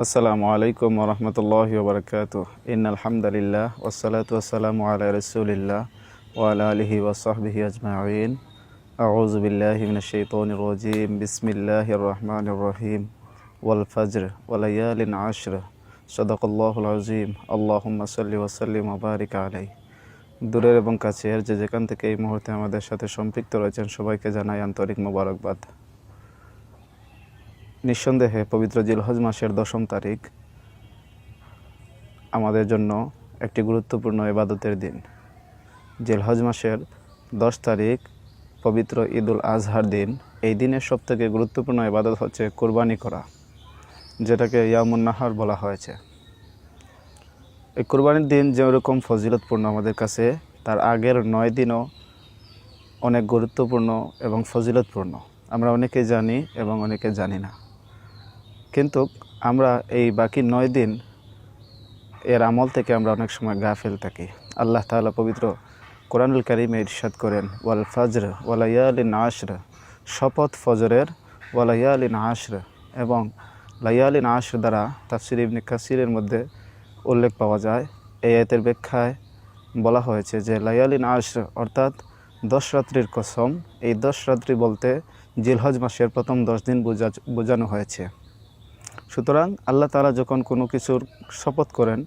আসসালামু আলাইকুম ওরহমতুল্লাহি ওবরাকাতুহ। ইন্নাল হামদুলিল্লাহ ওয়াসসালাতু ওয়াসসালামু আলা রাসূলিল্লাহ ওয়া আলা আলিহি ওয়া সাহবিহি আজমাইন। আউযু বিল্লাহি মিনাশ শাইতানির রাজীম। বিসমিল্লাহির রহমানির রহিম। ওয়াল ফাজর ওয়া লায়ালিন আশর। সাদাকাল্লাহুল আযীম। আল্লাহুম্মা সাল্লি ওয়া সাল্লিম ওয়া বারিক আলাইহি। দূরের এবং কাছের যে যেখান থেকে এই মুহূর্তে আমাদের সাথে সম্পৃক্ত রয়েছেন সবাইকে জানাই আন্তরিক মোবারকবাদ। নিঃসন্দেহে পবিত্র জিলহজ মাসের 10ম তারিখ আমাদের জন্য একটি গুরুত্বপূর্ণ ইবাদতের দিন। জিলহজ মাসের 10 তারিখ পবিত্র ঈদুল আজহার দিন। এই দিনের সবথেকে গুরুত্বপূর্ণ ইবাদত হচ্ছে কুরবানি করা, যেটাকে ইয়ামুন নাহার বলা হয়েছে। এই কুরবানির দিন যেরকম ফজিলতপূর্ণ আমাদের কাছে, তার আগের 9 দিনও অনেক গুরুত্বপূর্ণ এবং ফজিলতপূর্ণ। আমরা অনেকে জানি এবং অনেকে জানি না, কিন্তু আমরা এই বাকি 9 দিন এর আমল থেকে আমরা অনেক সময় গাফেল থাকি। আল্লাহ তাআলা পবিত্র কোরআনুল কারীমে ইরশাদ করেন, ওয়াল ফাজর ওয়া লায়ালিন আশর, শপথ ফজরের, ওয়া লায়ালিন আশর, এবং লায়ালিন আশর দ্বারা তাফসীর ইবনে কাসিরের মধ্যে উল্লেখ পাওয়া যায়। এই আয়াতের ব্যাখ্যায় বলা হয়েছে যে লায়ালিন আশর অর্থাৎ 10 রাত্রির কসম। এই 10 রাত্রি বলতে জিলহজ মাসের প্রথম 10 দিন বোঝানো হয়েছে। সুতরাং আল্লাহ তাআলা যখন কোনো কিছুর শপথ করেন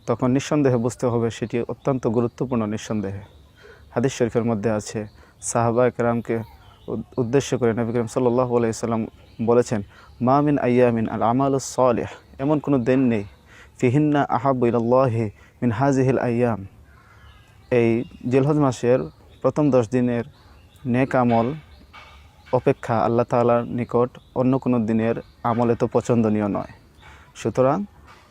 তখন নিঃসন্দেহে বুঝতে হবে সেটি অত্যন্ত গুরুত্বপূর্ণ। নিঃসন্দেহে হাদিস শরীফের মধ্যে আছে, সাহাবায়ে কেরামকে উদ্দেশ্য করে নবী করিম সাল্লাল্লাহু আলাইহি সাল্লাম বলেছেন, মা মিন আইয়ামিন আল আমালুস সালিহ, এমন কোনো দিন নেই, ফিহিন্না আহাব্বু ইলাল্লাহি মিন হাযিহিল আইয়াম, এই জিলহজ মাসের প্রথম 10 দিনের নেক আমল অপেক্ষা আল্লাহ তাআলার নিকট অন্য কোনো দিনের আমল এত পছন্দনীয় নয়। সুতরাং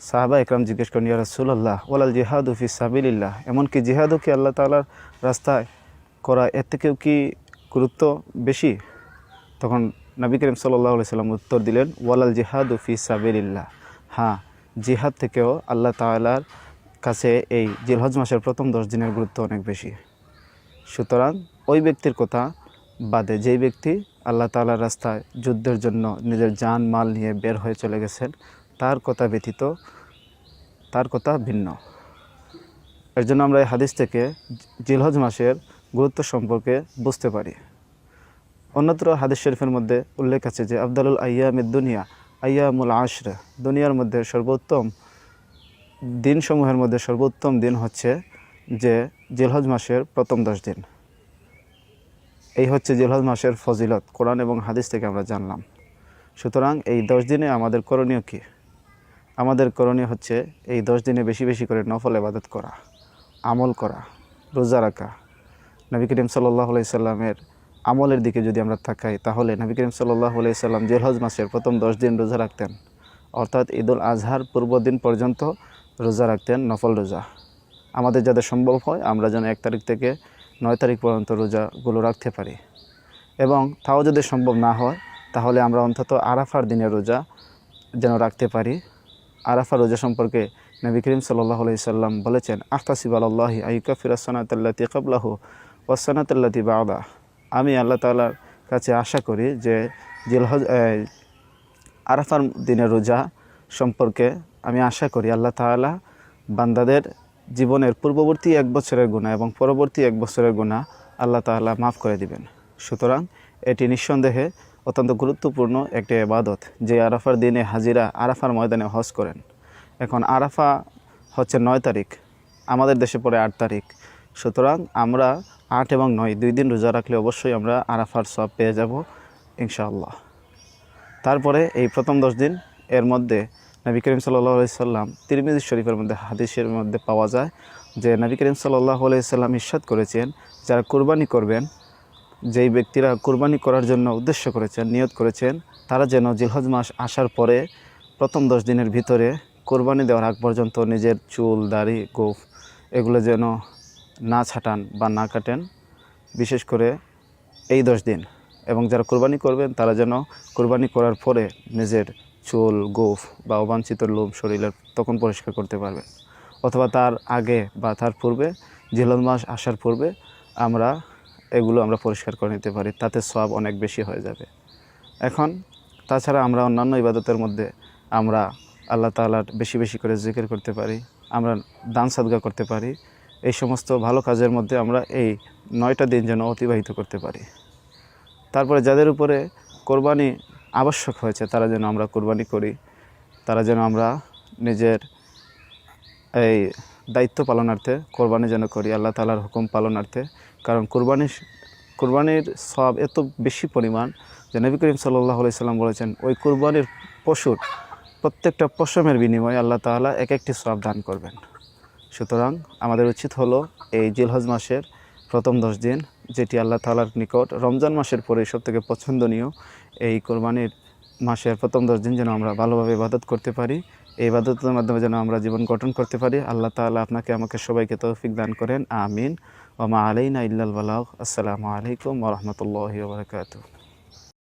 সাহাবা একরাম জিজ্ঞেস করেন, ইয়া রাসূলুল্লাহ ওয়ালাল জিহাদু ফি সাবিলিল্লাহ, এমনকি জিহাদও কি আল্লাহ তাআলার রাস্তায় করা এর থেকেও কি গুরুত্ব বেশি? তখন নবী করিম সাল্লাল্লাহু আলাইহি সাল্লাম উত্তর দিলেন, ওয়ালাল জিহাদু ফি সাবিলিল্লাহ, হ্যাঁ, জিহাদ থেকেও আল্লাহ তাআলার কাছে এই জিলহজ মাসের প্রথম 10 দিনের গুরুত্ব অনেক বেশি। সুতরাং ওই ব্যক্তির কথা বাদে, যেই ব্যক্তি আল্লাহ তাআলার রাস্তায় যুদ্ধের জন্য নিজের জান মাল নিয়ে বের হয়ে চলে গেছেন, তার কথা ব্যতীত তার কথা ভিন্ন। এর জন্য আমরা এই হাদিস থেকে জিলহজ মাসের গুরুত্ব সম্পর্কে বুঝতে পারি। অন্যত্র হাদিস শরীফের মধ্যে উল্লেখ আছে যে আফদালুল আইয়ামিদ দুনিয়া আইয়ামুল আশর, দুনিয়ার মধ্যে সর্বোত্তম দিনসমূহের মধ্যে সর্বোত্তম দিন হচ্ছে যে জিলহজ মাসের প্রথম 10 দিন। এই হচ্ছে জিলহজ মাসের ফজিলত, কোরআন এবং হাদিস থেকে আমরা জানলাম। সুতরাং এই 10 দিনে আমাদের করণীয় কী? আমাদের করণীয় হচ্ছে এই 10 দিনে বেশি বেশি করে নফল ইবাদত করা, আমল করা, রোজা রাখা। নবী করিম সাল্লাল্লাহু আলাইহি সাল্লামের আমলের দিকে যদি আমরা তাকাই, তাহলে নবী করিম সাল্লাল্লাহু আলাইহি সাল্লাম জিলহজ মাসের প্রথম 10 দিন রোজা রাখতেন, অর্থাৎ ঈদুল আজহার পূর্ব দিন পর্যন্ত রোজা রাখতেন, নফল রোজা। আমাদের যাদের সম্ভব হয় আমরা যেন 1 তারিখ থেকে 9 তারিখ পর্যন্ত রোজাগুলো রাখতে পারি, এবং তাও যদি সম্ভব না হয় তাহলে আমরা অন্তত আরাফার দিনের রোজা যেন রাখতে পারি। আরাফার রোজা সম্পর্কে নবী করিম সাল্লাল্লাহু আলাইহি সাল্লাম বলেছেন, আহতাসিবু আলাল্লাহি আইয়ুকাফিরাস সানাতাল্লাতী ক্বাবলাহু ওয়াস সানাতাল্লাতী বা'দা, আমি আল্লাহ তাআলার কাছে আশা করি যে জিলহজ আরাফার দিনের রোজা সম্পর্কে আমি আশা করি আল্লাহ তাআলা বান্দাদের জীবনের পূর্ববর্তী 1 বছরের গুনাহ এবং পরবর্তী 1 বছরের গুনাহ আল্লাহ তাআলা মাফ করে দিবেন। সুতরাং এটি নিঃসন্দেহে অত্যন্ত গুরুত্বপূর্ণ একটি ইবাদত, যে আরাফার দিনে হাজিরা আরাফার ময়দানে হজ করেন। এখন আরাফা হচ্ছে 9 তারিখ, আমাদের দেশে পড়ে 8 তারিখ। সুতরাং আমরা 8 এবং 9 2 দিন রোজা রাখলে অবশ্যই আমরা আরাফার সওয়াব পেয়ে যাব ইনশাআল্লাহ। তারপরে এই প্রথম 10 দিন এর মধ্যে নবী করিম সাল্লাল্লাহু আলাইহি সাল্লাম তিরমিজি শরীফের মধ্যে হাদিসের মধ্যে পাওয়া যায় যে নবী করিম সাল্লাল্লাহু আলাইহি সাল্লাম ইরশাদ করেছেন, যারা কুরবানি করবেন, যেই ব্যক্তিরা কুরবানি করার জন্য উদ্দেশ্য করেছেন, নিয়ত করেছেন, তারা যেন জিলহজ মাস আসার পরে প্রথম 10 দিনের ভিতরে কুরবানি দেওয়ার আগ পর্যন্ত নিজের চুল, দাড়ি, গোঁফ এগুলো যেন না ছাটান বা না কাটেন, বিশেষ করে এই 10 দিন। এবং যারা কুরবানি করবেন তারা যেন কুরবানি করার পরে নিজের চুল, গোঁফ বা অবাঞ্ছিত লোম শরীরের তখন পরিষ্কার করতে পারবেন, অথবা তার আগে বা তার পূর্বে, জিলহজ মাস আসার পূর্বে এগুলো আমরা পরিষ্কার করে নিতে পারি, তাতে সওয়াব অনেক বেশি হয়ে যাবে। এখন তাছাড়া আমরা অন্যান্য ইবাদতের মধ্যে আমরা আল্লাহ তাআলার বেশি বেশি করে জিকির করতে পারি, আমরা দান সাদকা করতে পারি। এই সমস্ত ভালো কাজের মধ্যে আমরা এই 9টা দিন যেন অতিবাহিত করতে পারি। তারপরে যাদের উপরে কোরবানি আবশ্যক হয়েছে তারা যেন আমরা কোরবানি করি, তারা যেন আমরা নিজের এই দায়িত্ব পালনার্থে কোরবানি যেন করি, আল্লাহ তাআলার হুকুম পালনার্থে। কারণ কোরবানির সওয়াব এত বেশি পরিমাণ যে নবী করিম সাল্লাল্লাহু আলাইহি সাল্লাম বলেছেন, ওই কোরবানির পশুর প্রত্যেকটা পশমের বিনিময়ে আল্লাহ তাআলা এক একটি সওয়াব দান করবেন। সুতরাং আমাদের উচিত হলো এই জিলহজ মাসের প্রথম 10 দিন, যেটি আল্লাহ তাআলার নিকট রমজান মাসের পরে সবথেকে পছন্দনীয়, এই কোরবানির মাসের প্রথম 10 দিন যেন আমরা ভালোভাবে ইবাদত করতে পারি। এই ইবাদতের মাধ্যমে যেন আমরা জীবন গঠন করতে পারি। আল্লাহ তাআলা আপনাকে আমাকে সবাইকে তৌফিক দান করেন, আমিন। ওয়া মা আলাইনা ইল্লাল বালাগ। আসসালামু আলাইকুম ওয়া রাহমাতুল্লাহি ওয়া বারাকাতুহু।